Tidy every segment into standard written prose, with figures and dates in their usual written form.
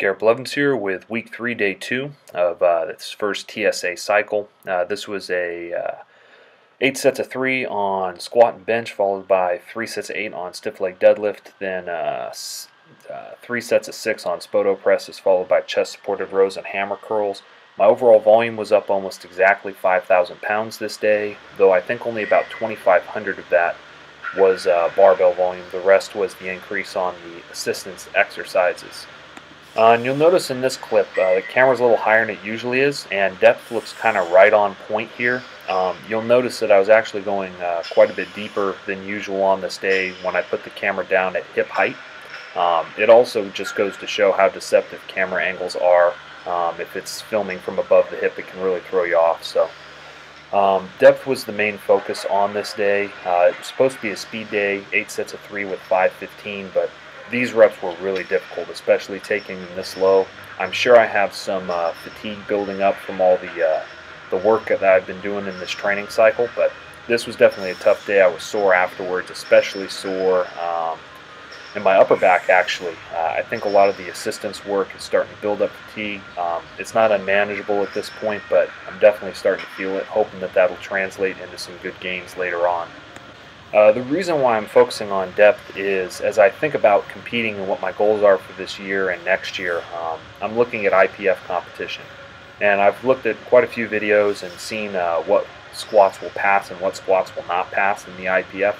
Garrett Blevins here with week 3, day 2 of this first TSA cycle. This was a 8 sets of 3 on squat and bench, followed by 3 sets of 8 on stiff leg deadlift, then 3 sets of 6 on Spoto presses, followed by chest supported rows and hammer curls. My overall volume was up almost exactly 5,000 pounds this day, though I think only about 2,500 of that was barbell volume. The rest was the increase on the assistance exercises. And you'll notice in this clip, the camera's a little higher than it usually is, and depth looks kind of right on point here. You'll notice that I was actually going quite a bit deeper than usual on this day when I put the camera down at hip height. It also just goes to show how deceptive camera angles are. If it's filming from above the hip, it can really throw you off. So depth was the main focus on this day. It was supposed to be a speed day, 8 sets of 3 with 5:15, but these reps were really difficult, especially taking them this low. I'm sure I have some fatigue building up from all the work that I've been doing in this training cycle, but this was definitely a tough day. I was sore afterwards, especially sore in my upper back, actually. I think a lot of the assistance work is starting to build up fatigue. It's not unmanageable at this point, but I'm definitely starting to feel it, hoping that that'll translate into some good gains later on. The reason why I'm focusing on depth is as I think about competing and what my goals are for this year and next year, I'm looking at IPF competition. And I've looked at quite a few videos and seen what squats will pass and what squats will not pass in the IPF.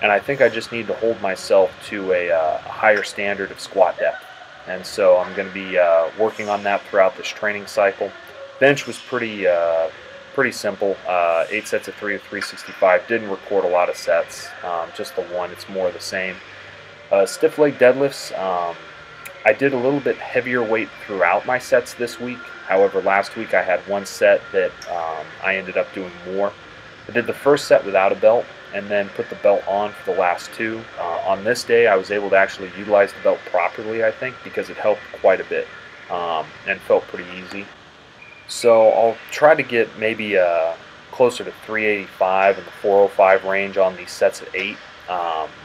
And I think I just need to hold myself to a higher standard of squat depth. And so I'm going to be working on that throughout this training cycle. Bench was pretty simple. 8 sets of 3 with 365. Didn't record a lot of sets, just the one. It's more of the same. Stiff leg deadlifts, I did a little bit heavier weight throughout my sets this week. However, last week I had one set that I ended up doing more. I did the first set without a belt and then put the belt on for the last 2. On this day I was able to actually utilize the belt properly, I think, because it helped quite a bit and felt pretty easy. So I'll try to get maybe closer to 385 and the 405 range on these sets of 8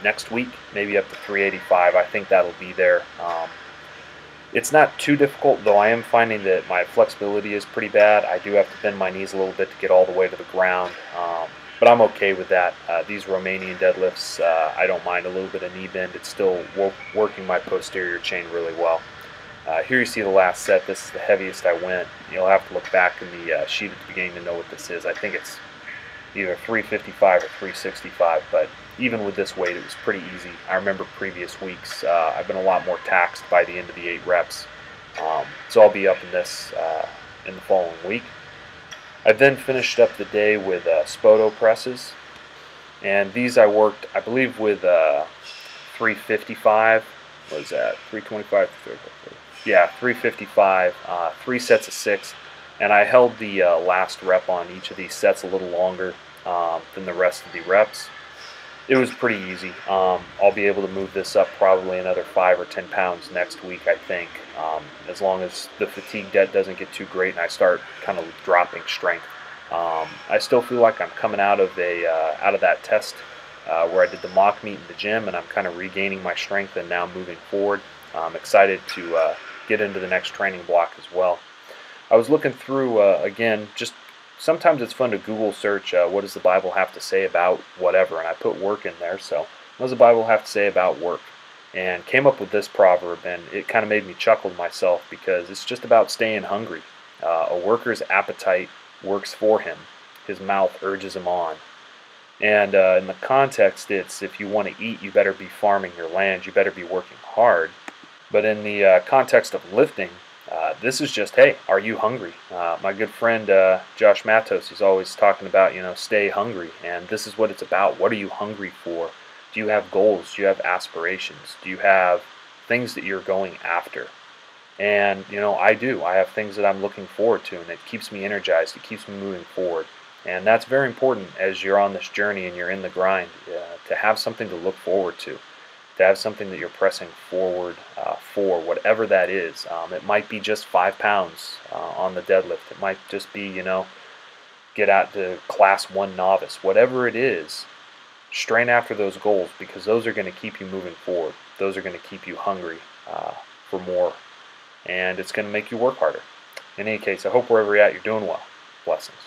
next week, maybe up to 385. I think that'll be there. It's not too difficult, though I am finding that my flexibility is pretty bad. I do have to bend my knees a little bit to get all the way to the ground, but I'm okay with that. These Romanian deadlifts, I don't mind a little bit of knee bend. It's still working my posterior chain really well. Here you see the last set. This is the heaviest I went. You'll have to look back in the sheet at the beginning to know what this is. I think it's either 355 or 365, but even with this weight, it was pretty easy. I remember previous weeks, I've been a lot more taxed by the end of the 8 reps. So I'll be up in this in the following week. I then finished up the day with Spoto presses, and these I worked, I believe, with 355. What is that? 325, 355. Yeah, 355, 3 sets of 6, and I held the last rep on each of these sets a little longer than the rest of the reps. It was pretty easy. I'll be able to move this up probably another 5 or 10 pounds next week, I think, as long as the fatigue debt doesn't get too great and I start kind of dropping strength. I still feel like I'm coming out of that test where I did the mock meet in the gym, and I'm kind of regaining my strength and now moving forward. I'm excited to get into the next training block as well. I was looking through, again, just sometimes it's fun to Google search what does the Bible have to say about whatever, and I put work in there, so what does the Bible have to say about work? And came up with this proverb, and it kind of made me chuckle to myself because it's just about staying hungry. A worker's appetite works for him. His mouth urges him on. And in the context, it's if you want to eat, you better be farming your land, you better be working hard. But in the context of lifting, this is just, hey, are you hungry? My good friend Josh Matos, he's always talking about, stay hungry. And this is what it's about. What are you hungry for? Do you have goals? Do you have aspirations? Do you have things that you're going after? And, I do. I have things that I'm looking forward to, and it keeps me energized. It keeps me moving forward. And that's very important as you're on this journey and you're in the grind, to have something to look forward to have something that you're pressing forward for, whatever that is. It might be just 5 pounds on the deadlift. It might just be, get out to class 1 novice. Whatever it is, strain after those goals, because those are going to keep you moving forward. Those are going to keep you hungry for more and it's going to make you work harder. In any case, I hope wherever you're at, you're doing well. Blessings.